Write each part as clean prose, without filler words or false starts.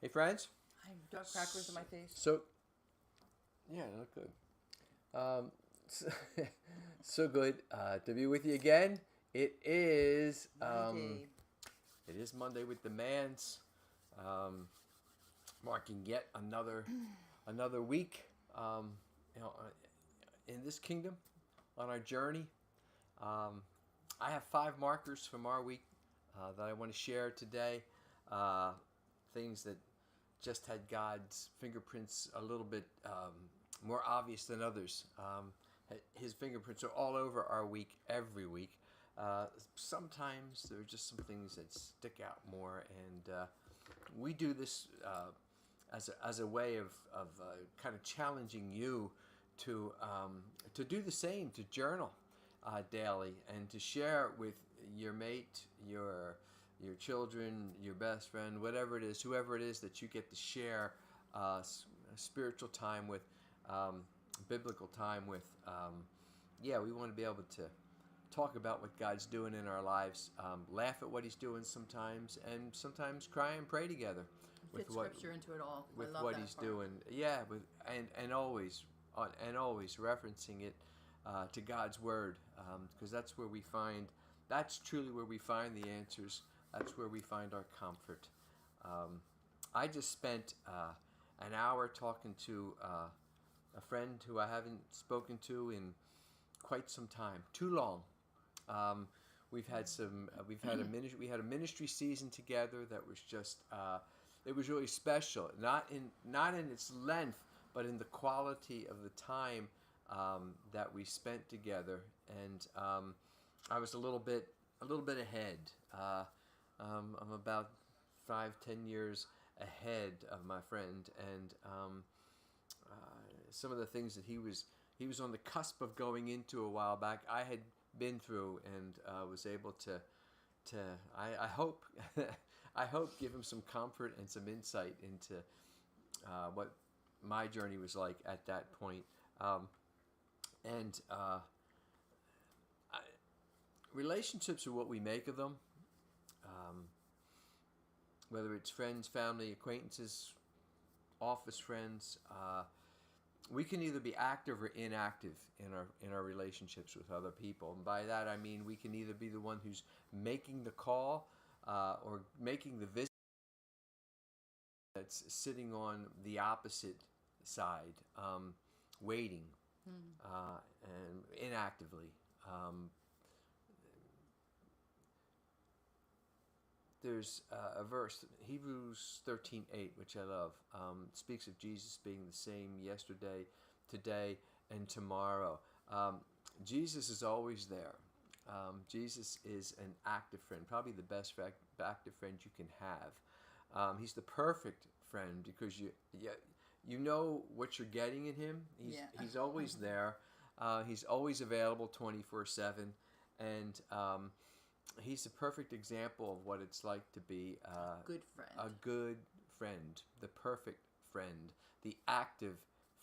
Hey, friends. I have dark crackers in my face. So, yeah, not good. Um, so, so good to be with you again. It is Monday. it is Monday with the Manns, um, marking yet another week. You know, in this kingdom, on our journey. Um, I have 5 markers from our week that I want to share today. Uh, Things that just had God's fingerprints a little bit more obvious than others. His fingerprints are all over our week, every week. Sometimes there are just some things that stick out more, and we do this as a way of kind of challenging you to do the same, to journal daily, and to share with your mate, your children, your best friend, whatever it is, whoever it is that you get to share spiritual time with, biblical time with. Yeah, we want to be able to talk about what God's doing in our lives, laugh at what He's doing sometimes, and sometimes cry and pray together Fit scripture into it all. I with love what that He's part. doing. Yeah, and always referencing it to God's Word, because that's where we find. That's truly where we find the answers. That's where we find our comfort. Um, I just spent an hour talking to a friend who I haven't spoken to in quite some time. Too long. Um, we've had a ministry. We had a ministry season together that was just. It was really special. Not in its length, but in the quality of the time that we spent together. And I was a little bit ahead. I'm about 5, 10 years ahead of my friend, and some of the things that he was on the cusp of going into a while back, I had been through, and was able to I hope I hope give him some comfort and some insight into what my journey was like at that point. And I, Relationships are what we make of them. Um, Whether it's friends, family, acquaintances, office friends, we can either be active or inactive in our relationships with other people. And by that I mean we can either be the one who's making the call or making the visit, that's sitting on the opposite side, waiting and inactively. Um, there's a verse, Hebrews 13:8, which I love. Speaks of Jesus being the same yesterday, today, and tomorrow. Jesus is always there. Jesus is an active friend, probably the best active friend you can have. He's the perfect friend because you know what you're getting in him. Yeah. He's always there. He's always available 24/7, and he's the perfect example of what it's like to be Good a friend. good friend, the perfect friend, the active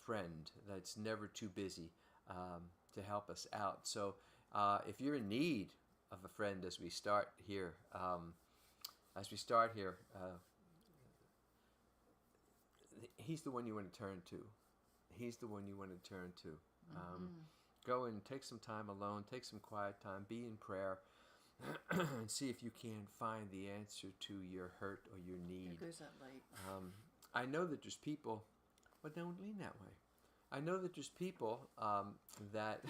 friend that's never too busy to help us out. So, if you're in need of a friend as we start here, he's the one you want to turn to. He's the one you want to turn to. Um, Go and take some time alone, take some quiet time, be in prayer, and see if you can find the answer to your hurt or your There need. goes that light. Um, I know that there's people, but don't lean that way. I know that there's people that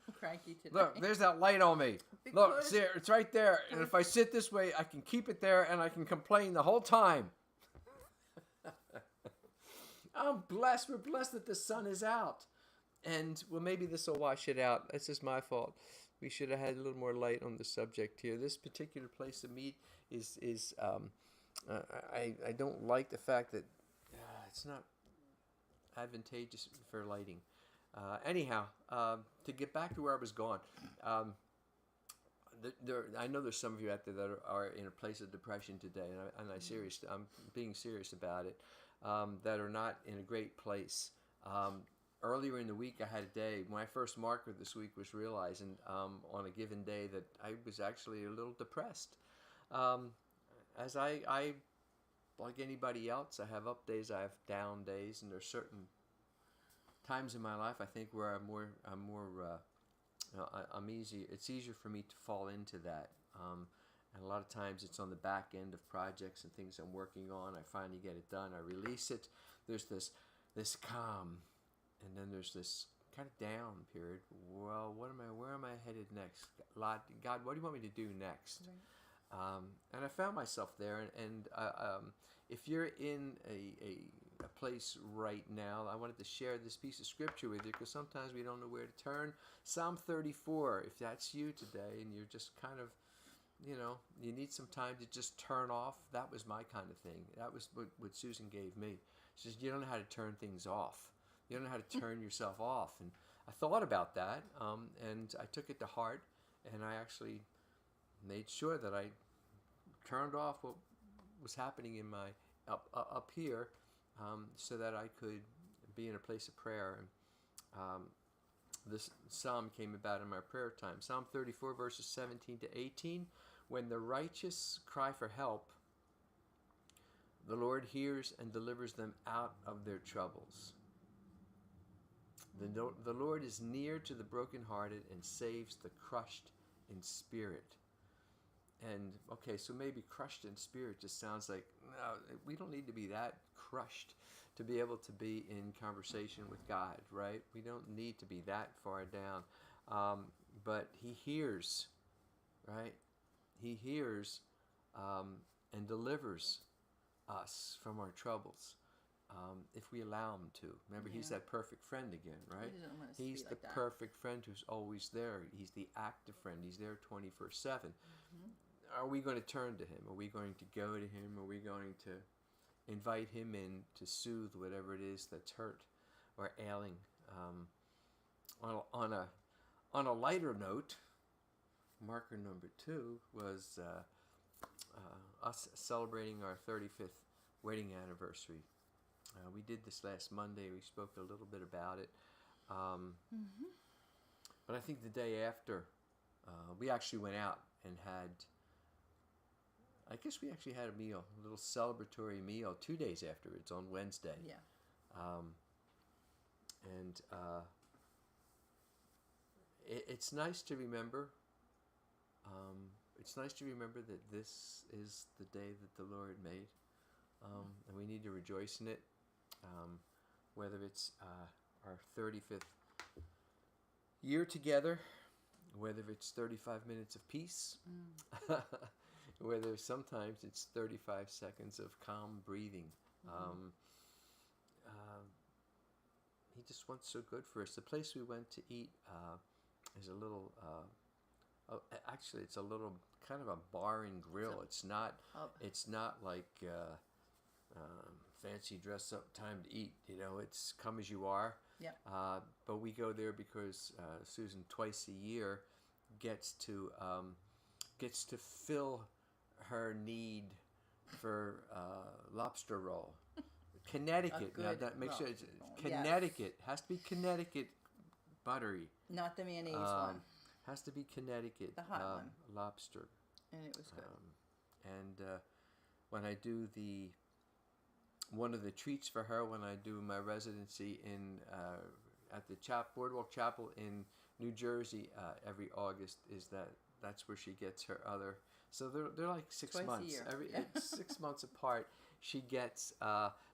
I'm cranky today. look. There's that light on me. Look, Because see, it's right there. And if I sit this way, I can keep it there, and I can complain the whole time. I'm blessed. We're blessed that the sun is out. And, well, maybe this will wash it out. That's just my fault. We should have had a little more light on the subject here. This particular place to meet is I don't like the fact that it's not advantageous for lighting. Anyhow, to get back to where I was going, I know there's some of you out there that are in a place of depression today, I'm being serious about it, that are not in a great place. Earlier in the week, I had a day. My first marker this week was realizing on a given day that I was actually a little depressed. As I like anybody else. I have up days, I have down days, and there's certain times in my life I think where I'm easy. It's easier for me to fall into that. And a lot of times it's on the back end of projects and things I'm working on. I finally get it done. I release it. There's this calm, and then there's this kind of down period. Well, where am I headed next? God, what do you want me to do next? Right. And I found myself there. And if you're in a place right now, I wanted to share this piece of scripture with you because sometimes we don't know where to turn. Psalm 34, if that's you today and you're just kind of, you need some time to just turn off. That was my kind of thing. That was what Susan gave me. She says, you don't know how to turn things off. You don't know how to turn yourself off. And I thought about that, and I took it to heart, and I actually made sure that I turned off what was happening in my up here, so that I could be in a place of prayer. And this psalm came about in my prayer time. Psalm 34, verses 17 to 18. When the righteous cry for help, the Lord hears and delivers them out of their troubles. The Lord is near to the brokenhearted and saves the crushed in spirit. And, okay, so maybe crushed in spirit just sounds like, no, we don't need to be that crushed to be able to be in conversation with God, right? We don't need to be that far down. But He hears, right? He hears and delivers us from our troubles if we allow Him to. Remember, He's that perfect friend again, right? He's the perfect friend who's always there. He's the active friend. He's there 24/7. Are we going to turn to Him? Are we going to go to Him? Are we going to invite Him in to soothe whatever it is that's hurt or ailing? On a lighter note, marker number 2 was us celebrating our 35th wedding anniversary. We did this last Monday. We spoke a little bit about it. But I think the day after, we actually went out and we actually had a meal, a little celebratory meal 2 days afterwards on Wednesday. Yeah. It's nice to remember. It's nice to remember that this is the day that the Lord made, and we need to rejoice in it. Whether it's our 35th year together, whether it's 35 minutes of peace, whether sometimes it's 35 seconds of calm breathing. He just wants so good for us. The place we went to eat is a little, actually it's a little kind of a bar and grill. It's not like fancy dress up time to eat. It's come as you are. Yeah. But we go there because Susan twice a year gets to fill her need for lobster roll. Connecticut. Now that make sure it's Connecticut. Has to be Connecticut buttery. Not the mayonnaise one. Has to be Connecticut. The hot one. Lobster. And it was good. And when I do one of the treats for her when I do my residency at the Boardwalk Chapel in New Jersey every August is that's where she gets her other. So they're like 6 Twice months. a year. It's 6 months apart. She gets.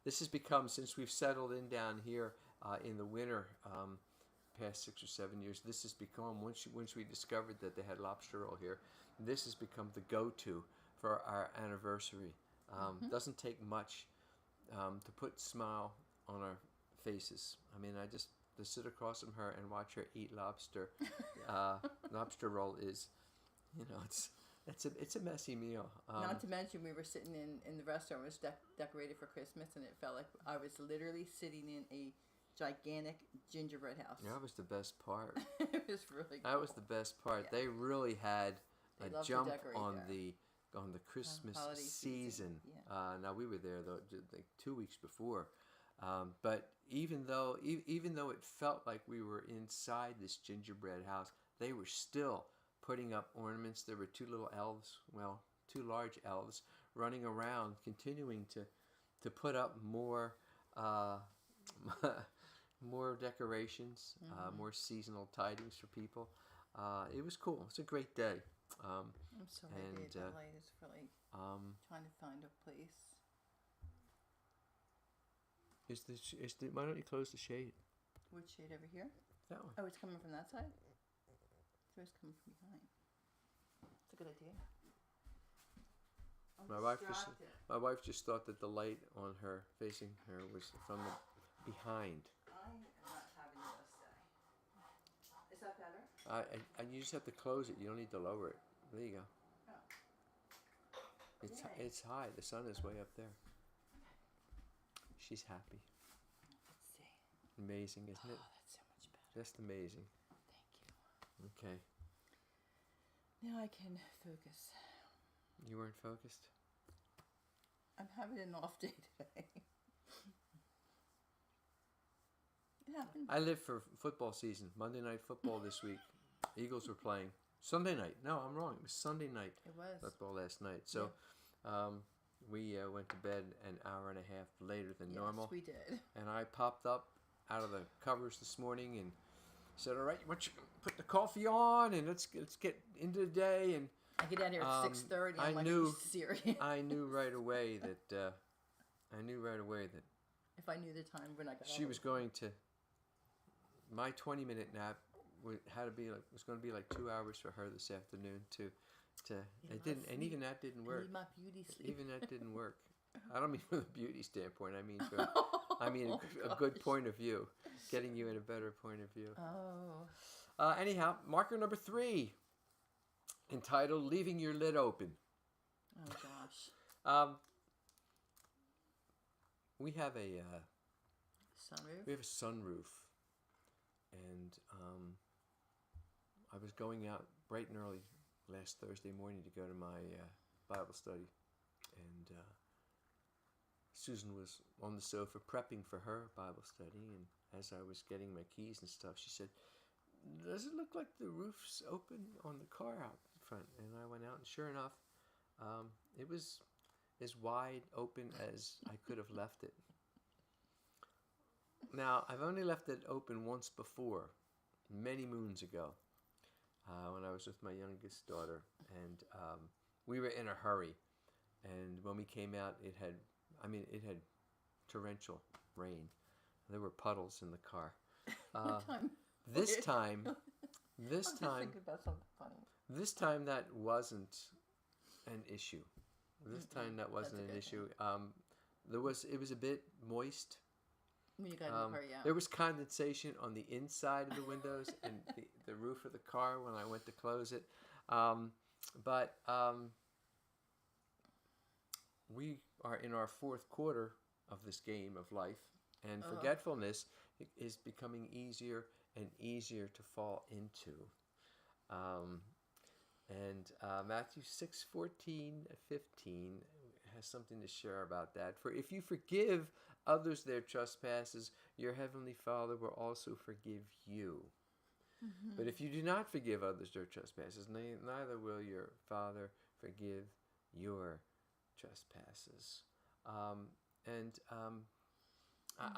This has become, since we've settled in down here in the winter, past 6 or 7 years. This has become once we discovered that they had lobster roll here. This has become the go-to for our anniversary. Doesn't take much to put a smile on our faces. I mean, I just to sit across from her and watch her eat lobster. Lobster roll is, it's a messy meal. Not to mention, we were sitting in the restaurant. It was decorated for Christmas, and it felt like I was literally sitting in a gigantic gingerbread house. Yeah, that was the best part. It was really cool. That was the best part. Yeah. They really had a jump on there. the Christmas Holiday season. Yeah. Now we were there though, like 2 weeks before, but even though it felt like we were inside this gingerbread house, they were still putting up ornaments. There were two large elves running around, continuing to put up more more decorations, more seasonal tidings for people. It was cool. It's a great day. I'm sorry, Dave. That light is really trying to find a place. Why don't you close the shade? Which shade over here? That one. Oh, it's coming from that side? So it's coming from behind. It's a good idea. I'm distracted. My wife just thought that the light on her, facing her, was from the behind. I am not having the best day. Is that better? You just have to close it. You don't need to lower it. There you go. Oh. It's high. The sun is way up there. She's happy. Let's see. Amazing, isn't it? That's so much better. Just amazing. Thank you. Okay. Now I can focus. You weren't focused? I'm having an off day today. It happened. I live for football season. Monday night football this week. Eagles were playing. Sunday night. No, I'm wrong. It was Sunday night. It was. Football last night. So we went to bed an hour and a half later than normal. Yes, we did. And I popped up out of the covers this morning and said, all right, why don't you put the coffee on and let's get into the day. And I get out here at 6:30. I like, knew, are you serious? I knew right away that if I knew the time when I got she was going to. My 20-minute nap was going to be like 2 hours for her this afternoon to. It didn't, and even that didn't work. I need my beauty sleep. Even that didn't work. I don't mean from a beauty standpoint. I mean a good point of view, getting you in a better point of view. Oh. Anyhow, marker number 3, entitled "Leaving Your Lid Open." Oh gosh. We have a Sunroof. We have a sunroof, and I was going out bright and early last Thursday morning to go to my Bible study, and Susan was on the sofa prepping for her Bible study, and as I was getting my keys and stuff, she said, "Does it look like the roof's open on the car out front?" And I went out, and sure enough, it was as wide open as I could have left it. Now, I've only left it open once before, many moons ago, when I was with my youngest daughter, and we were in a hurry, and when we came out, it had torrential rain. There were puddles in the car. This time, I'm just thinking about something funny. This time that wasn't an issue. This time that wasn't an issue. It was a bit moist. When you got in the car, yeah. There was condensation on the inside of the windows and the roof of the car when I went to close it. But we are in our 4th quarter of this game of life, and forgetfulness is becoming easier and easier to fall into. Matthew 6:14-15 has something to share about that. For if you forgive others their trespasses, your heavenly Father will also forgive you. Mm-hmm. But if you do not forgive others their trespasses, neither will your Father forgive your trespasses. I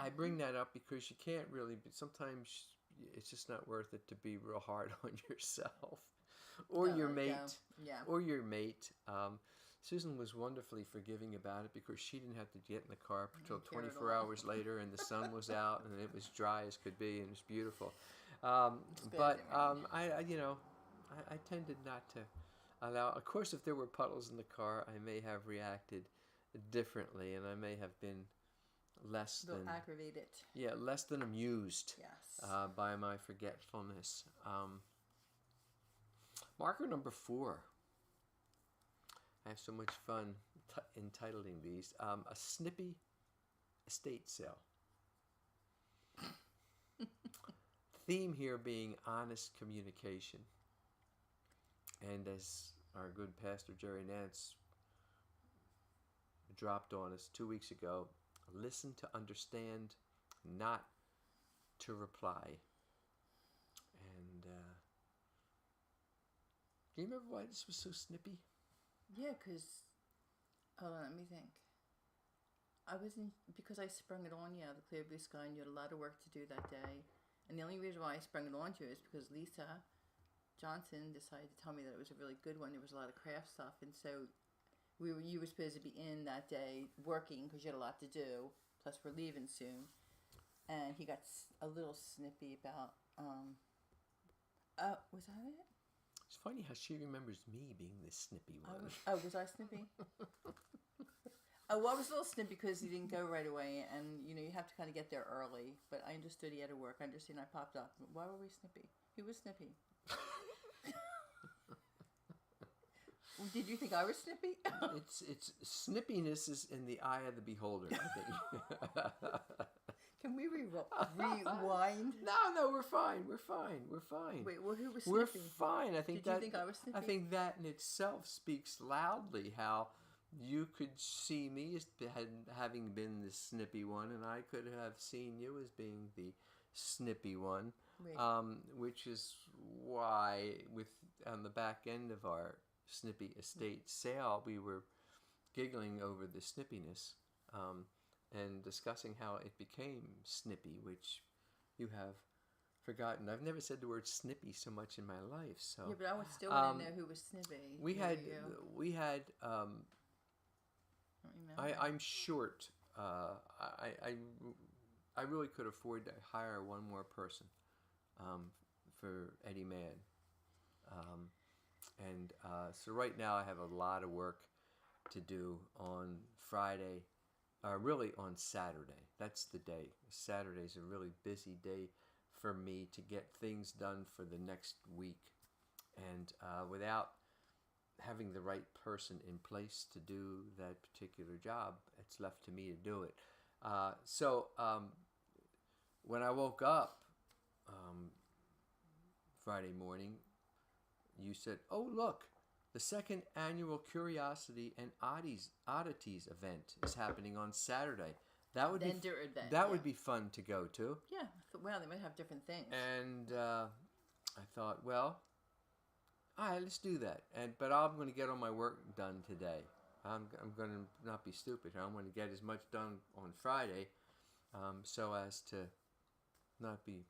bring that up because you can't really, sometimes it's just not worth it to be real hard on yourself or your mate. Yeah. Or your mate. Susan was wonderfully forgiving about it because she didn't have to get in the car until 24 hours later, and the sun was out and it was dry as could be, and it was beautiful. I tended not to allow. Of course, if there were puddles in the car, I may have reacted differently, and I may have been less than aggravated. Yeah, less than amused. Yes. By my forgetfulness. Marker number 4. I have so much fun entitling these. A snippy estate sale. Theme here being honest communication. And as our good Pastor Jerry Nance dropped on us 2 weeks ago, listen to understand, not to reply. And do you remember why this was so snippy? Yeah, because Hold on, let me think. I wasn't, because I sprung it on you out of the clear blue sky, and you had a lot of work to do that day. And the only reason why I sprung it on you is because Lisa Johnson decided to tell me that it was a really good one. There was a lot of craft stuff, and so you were supposed to be in that day working because you had a lot to do. Plus, we're leaving soon. And he got a little snippy about. Was that it? It's funny how she remembers me being the snippy one. Was I snippy? Well, I was a little snippy because he didn't go right away, and you have to kind of get there early. But I understood he had to work. I understood. I popped up. Why were we snippy? He was snippy. Did you think I was snippy? It's snippiness is in the eye of the beholder, I think. Can we rewind? No, we're fine. Wait, well, who was We're snippy? fine. I think Did you think I was snippy? I think that in itself speaks loudly how you could see me as having been the snippy one, and I could have seen you as being the snippy one. Which is why, on the back end of our Snippy estate sale, we were giggling over the snippiness and discussing how it became snippy, which you have forgotten. I've never said the word snippy so much in my life. So yeah, but I still want to know who was snippy. We had. I'm short. I really could afford to hire one more person for Eddy Mann. So right now I have a lot of work to do on Friday, really on Saturday. That's the day. Saturday's a really busy day for me to get things done for the next week. And without having the right person in place to do that particular job, it's left to me to do it. So when I woke up Friday morning, you said, "Oh, look, the second annual Curiosity and Oddities event is happening on Saturday. That would Vendor event. That would be fun to go to." Yeah, well, they might have different things. And I thought, well, all right, let's do that. But I'm going to get all my work done today. I'm going to not be stupid. I'm going to get as much done on Friday, so as to not be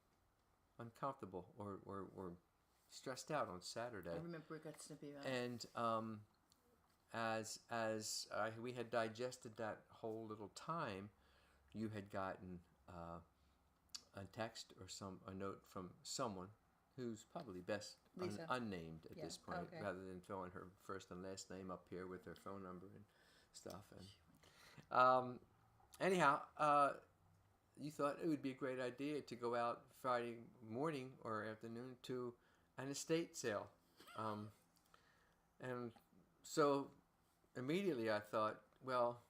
uncomfortable or stressed out on Saturday. I remember we got snippy about it. And as we had digested that whole little time, you had gotten a text or a note from someone who's probably best unnamed at this point, rather than throwing her first and last name up here with her phone number and stuff. And anyhow, you thought it would be a great idea to go out Friday morning or afternoon to an estate sale. And so immediately I thought, well,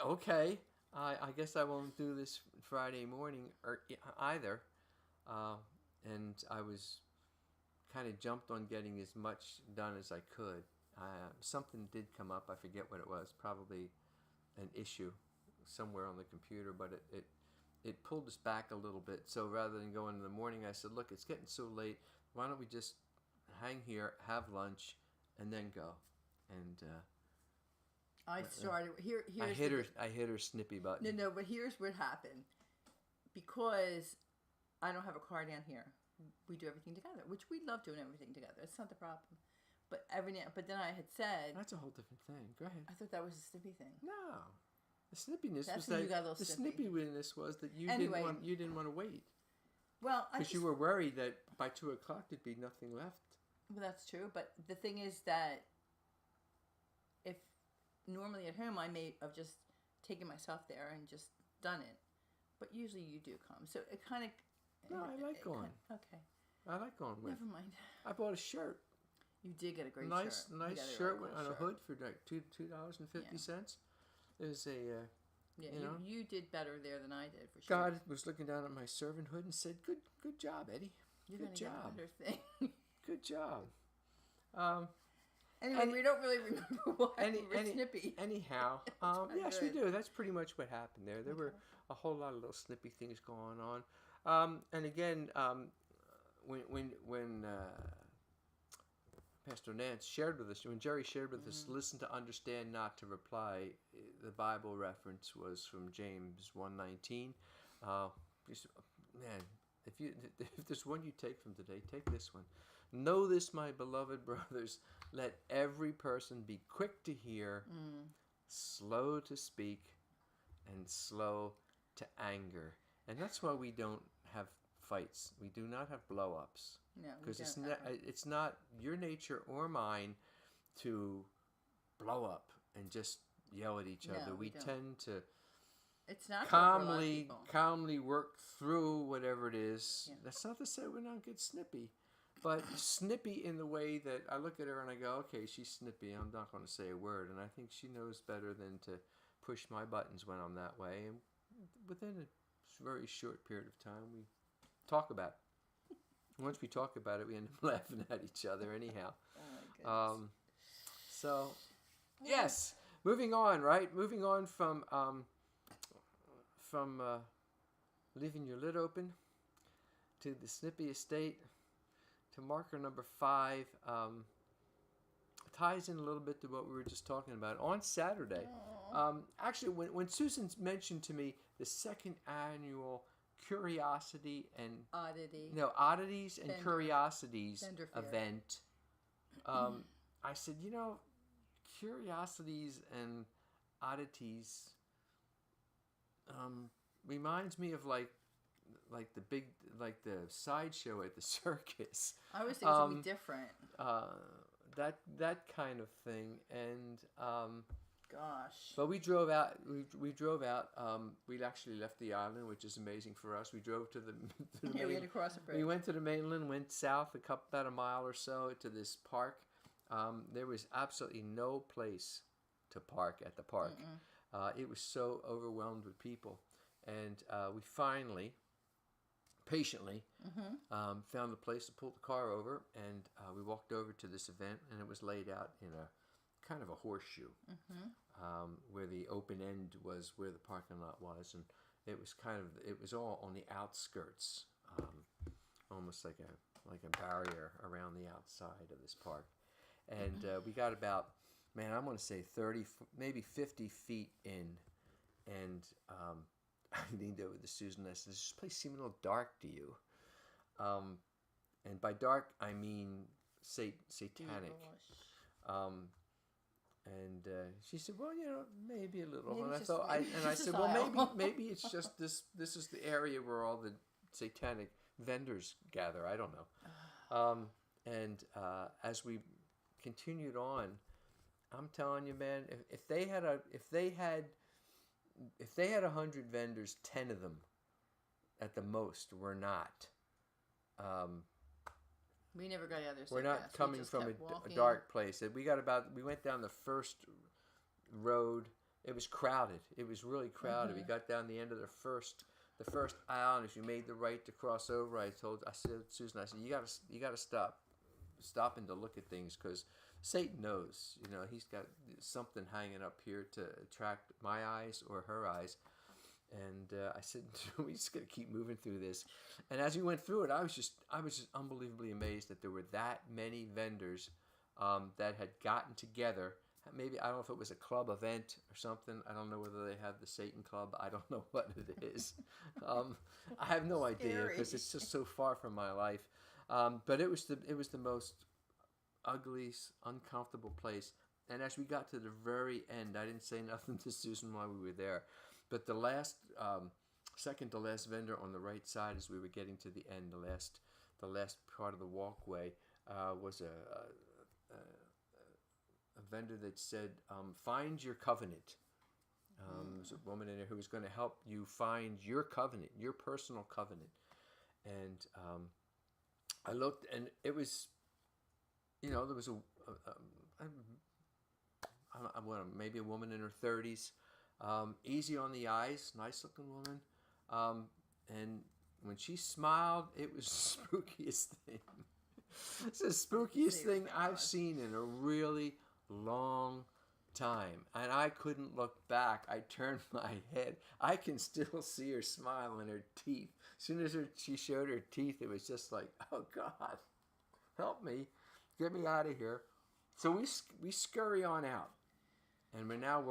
okay, I guess I won't do this Friday morning either. And I was kind of jumped on getting as much done as I could. Something did come up. I forget what it was. Probably an issue somewhere on the computer, but it pulled us back a little bit. So rather than going in the morning, I said, look, it's getting so late. Why don't we just hang here, have lunch, and then go? And I started here. I hit her snippy button. No, but here's what happened. Because I don't have a car down here, we do everything together, which we love doing everything together. It's not the problem. But then I had said, that's a whole different thing. Go ahead. I thought that was a snippy thing. No, the snippiness That's was when that you got a little the snippy. snippiness was that you didn't want to wait. Well, because you were worried that by 2:00 there'd be nothing left. Well, that's true, but the thing is that if normally at home I may have just taken myself there and just done it, but usually you do come, so it kind of. No, I like going. Okay. I like going with. Never mind. I bought a shirt. You did get a great nice shirt. Nice shirt on a hood for like $2.50. It was a. You did better there than I did for sure. God was looking down at my servanthood and said, "Good job, Eddy. Good job. Get a better thing. Good job." Anyway, we don't really remember why we were snippy. Anyhow, yes, we do. That's pretty much what happened there. There were a whole lot of little snippy things going on. And again, when Pastor Nance shared with us, when Jerry shared with us, listen to understand, not to reply, the Bible reference was from James 1:19. Man, if there's one you take from today, take this one. Know this, my beloved brothers, let every person be quick to hear, slow to speak, and slow to anger. And that's why we don't have fights. We do not have blow-ups. No, because it's not your nature or mine to blow up and just yell at each other. We tend to it's not calmly work through whatever it is. Yeah. That's not to say we don't get snippy, but snippy in the way that I look at her and I go, okay, she's snippy. I'm not going to say a word, and I think she knows better than to push my buttons when I'm that way. And within a very short period of time, we talk about it. Once we talk about it, we end up laughing at each other anyhow. Oh my goodness. So, yes, moving on, right? Moving on from leaving your lid open to the snippy estate to marker number 5. Ties in a little bit to what we were just talking about. On Saturday, actually, when Susan mentioned to me the second annual Curiosity and Oddities and Curiosities event, I said, Curiosities and Oddities reminds me of like the sideshow at the circus. I was thinking something different. That kind of thing, and gosh. But we drove out. We actually left the island, which is amazing for us. We drove to the we had to cross a bridge. We went to the mainland, went south about a mile or so to this park. There was absolutely no place to park at the park. It was so overwhelmed with people, and we finally, patiently, found a place to pull the car over, and we walked over to this event, and it was laid out in a kind of a horseshoe, where the open end was where the parking lot was, and it was all on the outskirts, almost like a barrier around the outside of this park, and we got about, I'm going to say 30, maybe 50 feet in, and I leaned over to Susan and I said, "Does this place seem a little dark to you?" And by dark, I mean satanic. And she said, "Well, maybe a little." Maybe and I said, "Well, maybe it's just this. This is the area where all the satanic vendors gather. I don't know." And as we continued on, I'm telling you, man, if they had 100 vendors, 10 of them, at the most, were not. We never got out of there. We're not coming from a dark place. We went down the first road. It was crowded. It was really crowded. We got down the end of the first aisle, and if you made the right to cross over, I said, Susan, you got to stopping to look at things, because Satan knows, he's got something hanging up here to attract my eyes or her eyes. And I said, we just got to keep moving through this. And as we went through it, I was just unbelievably amazed that there were that many vendors that had gotten together. Maybe, I don't know if it was a club event or something. I don't know whether they have the Satan Club. I don't know what it is. I have no idea, because it's just so far from my life. But it was the most ugly, uncomfortable place. And as we got to the very end, I didn't say nothing to Susan while we were there. But the second to last vendor on the right side, as we were getting to the end, the last part of the walkway, was a vendor that said, "Find your covenant." There's a woman in there who was going to help you find your covenant, your personal covenant. And I looked, and it was, there was maybe a woman in her 30s. Easy on the eyes, nice looking woman, and when she smiled, it was the spookiest thing. It's the spookiest thing I've seen in a really long time, and I couldn't look back. I turned my head. I can still see her smile in her teeth. As soon as she showed her teeth, it was just like, oh God, help me, get me out of here. So we scurry on out, and we're now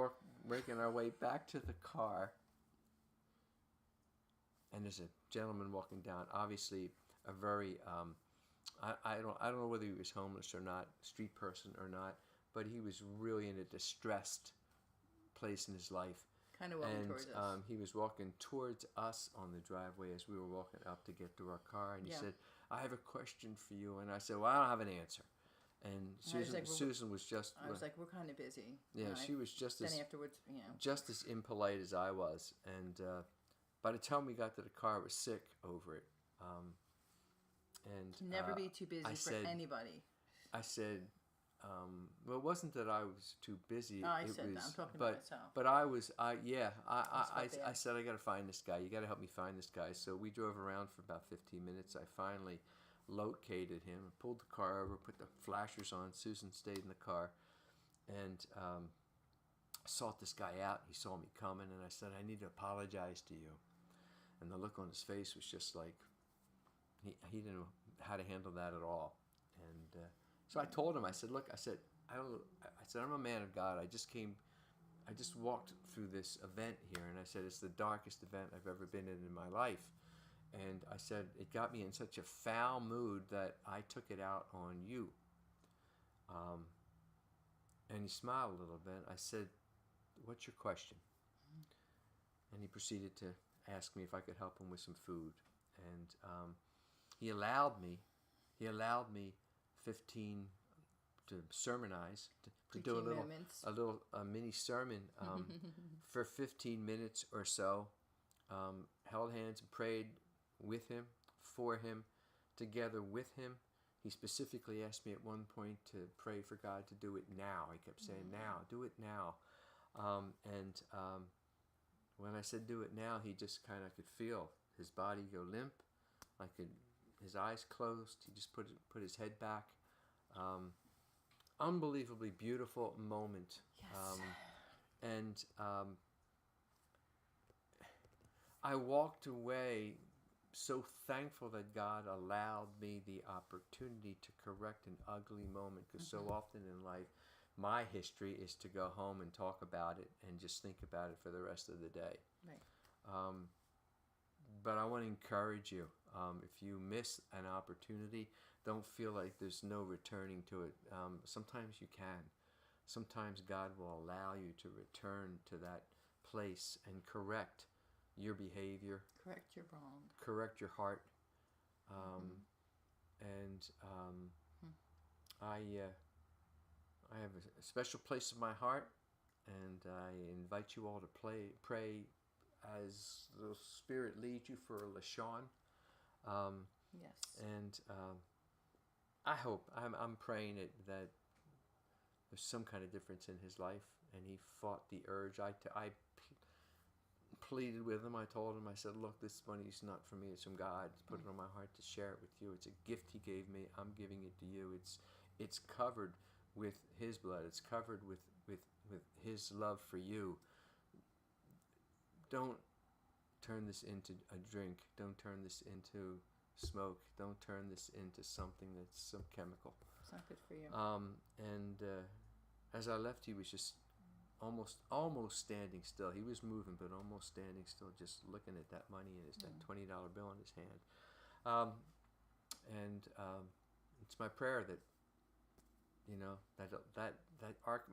making our way back to the car. And there's a gentleman walking down, obviously a very I don't know whether he was homeless or not, street person or not, but he was really in a distressed place in his life. Kind of walking towards us. He was walking towards us on the driveway as we were walking up to get to our car, and he said, "I have a question for you," and I said, "Well, I don't have an answer." And Susan was just. I was like, "We're kind of busy." Yeah, she was just then as afterwards, just as impolite as I was, and by the time we got to the car, I was sick over it. And never be too busy for anybody. I said, well, it wasn't that I was too busy. I said that. I'm talking about myself. But I said, I got to find this guy. You got to help me find this guy. So we drove around for about 15 minutes. I finally located him, pulled the car over, put the flashers on. Susan stayed in the car, and sought this guy out. He saw me coming, and I said, I need to apologize to you. And the look on his face was just like, he didn't know how to handle that at all. And so I told him, I said, look, I said, I'm a man of God. I just walked through this event here, and I said, it's the darkest event I've ever been in my life. And I said, it got me in such a foul mood that I took it out on you. And he smiled a little bit. I said, what's your question? And he proceeded to ask me if I could help him with some food. And he allowed me 15 to sermonize, to do a mini sermon for 15 minutes or so. Held hands and prayed with him, for him, together with him. He specifically asked me at one point to pray for God to do it now. He kept saying, now, do it now. When I said do it now, he just kind of could feel his body go limp. His eyes closed. He just put his head back. Unbelievably beautiful moment. Yes. I walked away so thankful that God allowed me the opportunity to correct an ugly moment, because so often in life, my history is to go home and talk about it and just think about it for the rest of the day. Right. But I want to encourage you, if you miss an opportunity, don't feel like there's no returning to it. Sometimes you can. Sometimes God will allow you to return to that place and correct your behavior. Correct your wrong. Correct your heart. I have a special place in my heart, and I invite you all to pray as the Spirit leads you for LaShawn. Yes. And I hope, I'm praying that there's some kind of difference in his life, and he fought the urge. I pleaded with him. I told him, I said, look, this money's not for me, it's from God. He's put it on my heart to share it with you. It's a gift he gave me. I'm giving it to you. It's covered with his blood. It's covered with his love for you. Don't turn this into a drink. Don't turn this into smoke. Don't turn this into something that's some chemical. It's not good for you. As I left, he was just almost standing still. He was moving, but almost standing still, just looking at that money and that $20 bill in his hand. It's my prayer that,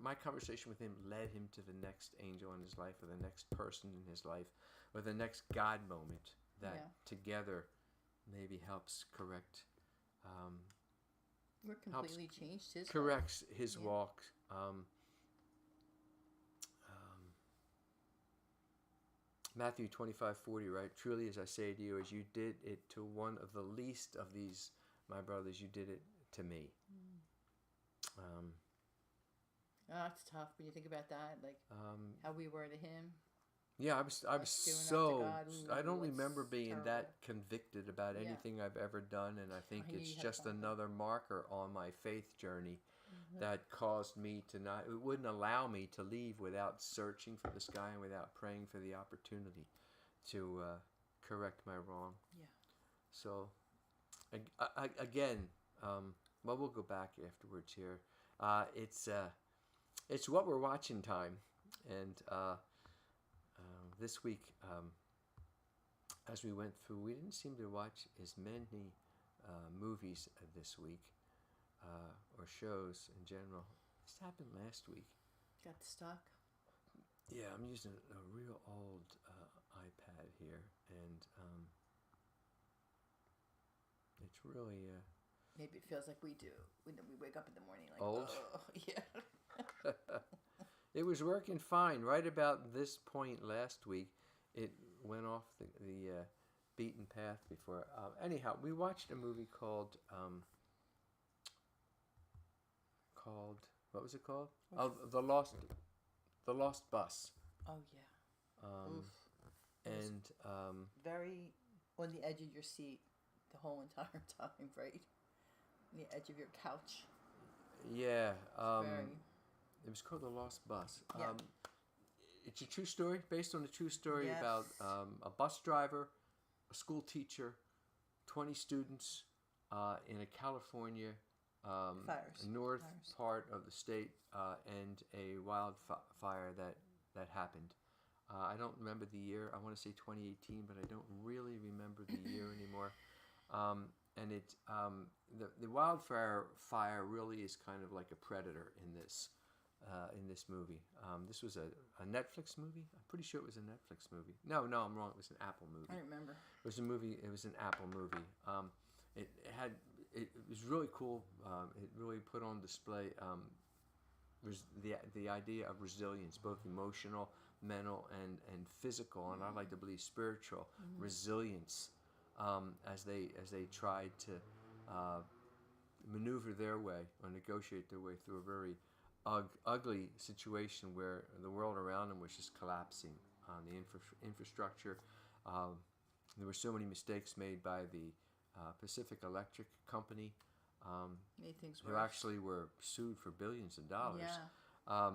my conversation with him led him to the next angel in his life, or the next person in his life, or the next God moment that together maybe helps correct. We're completely changed his corrects life. His walk. Matthew 25:40, right? Truly, as I say to you, as you did it to one of the least of these, my brothers, you did it to me. It's tough when you think about that, like how we were to him. Yeah, I was so. I don't remember being terrible. That convicted about anything I've ever done, and I think it's just another marker on my faith journey that caused me to not. It wouldn't allow me to leave without searching for this guy and without praying for the opportunity to correct my wrong. Yeah. So, again, well, we'll go back afterwards here. It's what we're watching time, and this week, as we went through, we didn't seem to watch as many movies this week or shows in general. This happened last week. Got stuck. Yeah, I'm using a real old iPad here, and it's really Maybe it feels like we do when we wake up in the morning like, old. oh, yeah. It was working fine. Right about this point last week, it went off the beaten path before. Anyhow, we watched a movie called what was it called? The Lost Bus. Oh, yeah. Um, Oof. and Very on the edge of your seat the whole entire time, right? On the edge of your couch. yeah, Very. it was called The Lost Bus. Yeah. It's a true story, based on a true story Yes. about a bus driver, a school teacher, 20 students in a California north Fires. part of the state, and a wildfire that happened. I don't remember the year. I want to say 2018, but I don't really remember the year anymore. And it the wildfire really is kind of like a predator in this movie. This was a Netflix movie. I'm pretty sure it was a Netflix movie. No, I'm wrong. It was an Apple movie. I don't remember. It was a movie. It was an Apple movie. It was really cool. It really put on display the idea of resilience, both emotional, mental, and physical, and I like to believe spiritual resilience, as they tried to maneuver their way or negotiate their way through a very ugly situation where the world around them was just collapsing. The infrastructure. There were so many mistakes made by the Pacific Electric Company. Made things Who worse. actually were sued for billions of dollars. Yeah.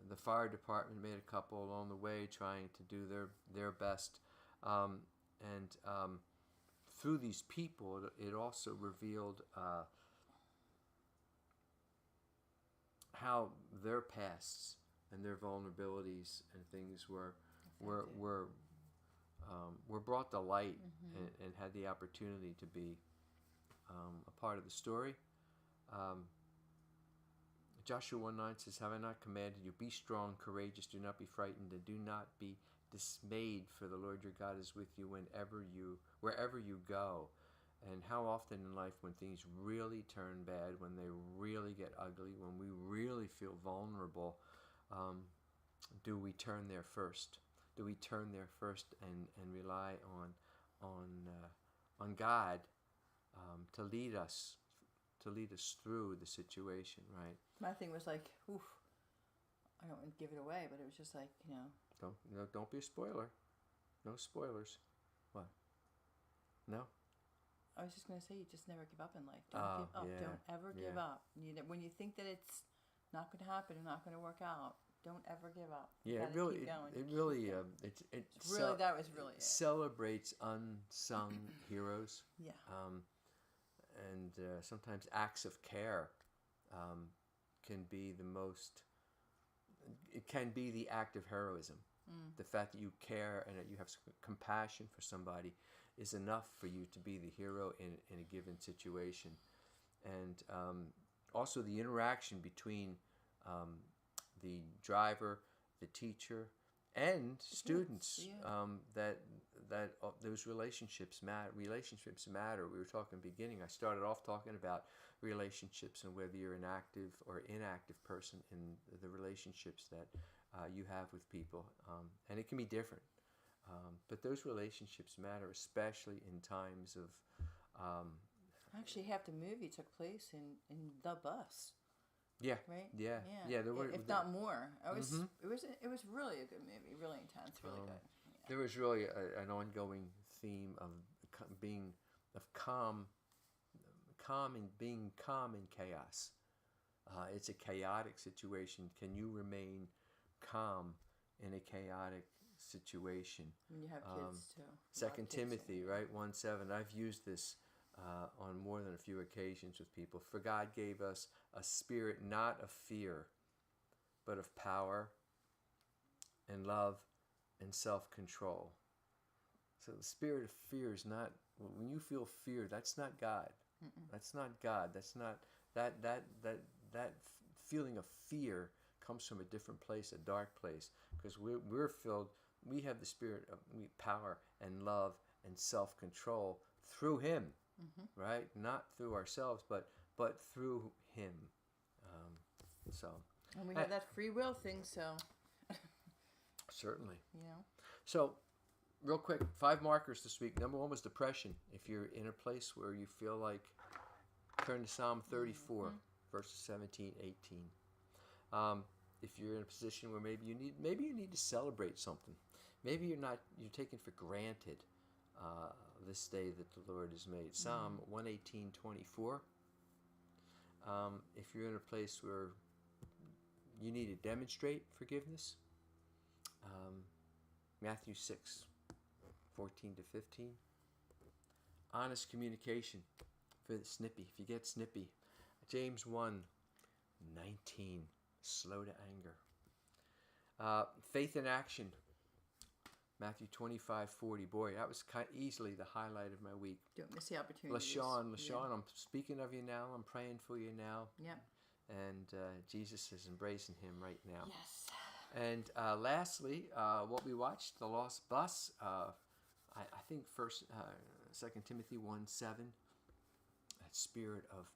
The fire department made a couple along the way, trying to do their best, and through these people, it also revealed how their pasts and their vulnerabilities and things were brought to light, and had the opportunity to be a part of the story. Joshua 1:9 says, "Have I not commanded you? Be strong, courageous. Do not be frightened, and do not be dismayed. For the Lord your God is with you wherever you go." And how often in life, when things really turn bad, when they really get ugly, when we really feel vulnerable, do we turn there first? Do we turn there first and rely on God to lead us through the situation, right? My thing was like, oof, I don't want to give it away, but it was just like, Don't be a spoiler. No spoilers. What? No. I was just going to say, you just never give up in life. Don't give up. Yeah, Don't ever give up. When you think that it's not going to happen or not going to work out, don't ever give up. Yeah, Keep going. That was really it. Celebrates unsung heroes. Yeah. And sometimes acts of care can be the most. It can be the act of heroism. The fact that you care and that you have compassion for somebody is enough for you to be the hero in a given situation. And also the interaction between the driver, the teacher, and students. Yeah. That those relationships matter. Relationships matter. We were talking beginning. I started off talking about relationships and whether you're an active or inactive person in the relationships that you have with people, and it can be different. But those relationships matter, especially in times of. Actually, half the movie took place in the bus. Yeah. Right. Yeah. There were, if not more. It was really a good movie. Really intense. Really good. Yeah. There was really an ongoing theme of calm and being calm in chaos. It's a chaotic situation. Can you remain calm in a chaotic situation? When you have kids too. 2 Timothy, right, 1:7. I've used this on more than a few occasions with people. For God gave us a spirit not of fear, but of power and love and self-control. So the spirit of fear is not, when you feel fear, that's not God. Mm-mm. That's not God. That's not, that feeling of fear comes from a different place, a dark place, because we're filled, we have the spirit of power and love and self-control through Him, Mm-hmm. right? Not through ourselves, but through Him. So And we have that free will thing, so certainly. you know. So real quick, 5 markers this week. Number 1 was depression. If you're in a place where you feel like, turn to Psalm 34, Mm-hmm. verses 17, 18. If you're in a position where maybe you need to celebrate something. Maybe you're taking for granted this day that the Lord has made. Psalm 118:24. If you're in a place where you need to demonstrate forgiveness, Matthew 6:14 to 15. Honest communication. For the snippy, if you get snippy. James 1:19. Slow to anger. Faith in action. Matthew 25:40. Boy, that was easily the highlight of my week. Don't miss the opportunity. LaShawn, I'm speaking of you now. I'm praying for you now. Yep. And Jesus is embracing him right now. Yes. And lastly, what we watched, The Lost Bus. I think first, 2 Timothy 1:7. That spirit of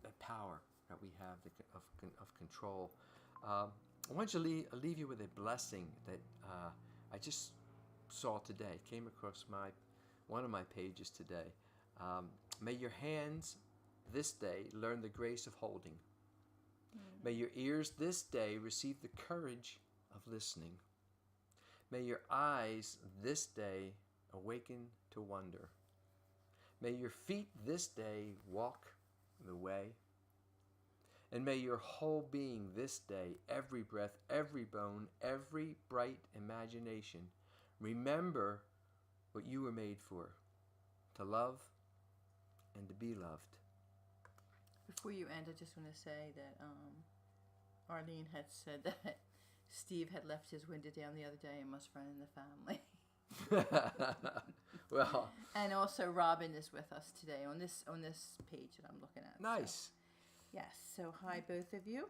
that power that we have of control. I want to leave you with a blessing that I just saw today. Came across one of my pages today. May your hands this day learn the grace of holding. May your ears this day receive the courage of listening. May your eyes this day awaken to wonder. May your feet this day walk the way. And may your whole being this day, every breath, every bone, every bright imagination, remember what you were made for, to love and to be loved. Before you end, I just want to say that Arlene had said that Steve had left his window down the other day and must run in the family. Well, and also Robin is with us today on this page that I'm looking at. Nice. So, yes. So hi both of you.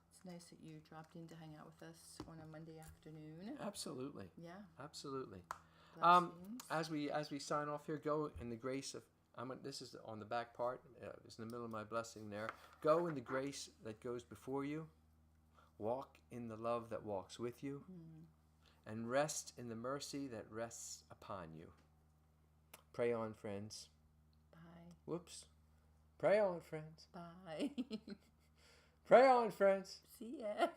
It's nice that you dropped in to hang out with us on a Monday afternoon. Absolutely. Yeah. Absolutely. Blessings. As we sign off here, go in the grace of. This is on the back part. It's in the middle of my blessing there. Go in the grace that goes before you. Walk in the love that walks with you. And rest in the mercy that rests upon you. Pray on, friends. Bye. Whoops. Pray on, friends. Bye. Pray on, friends. See ya.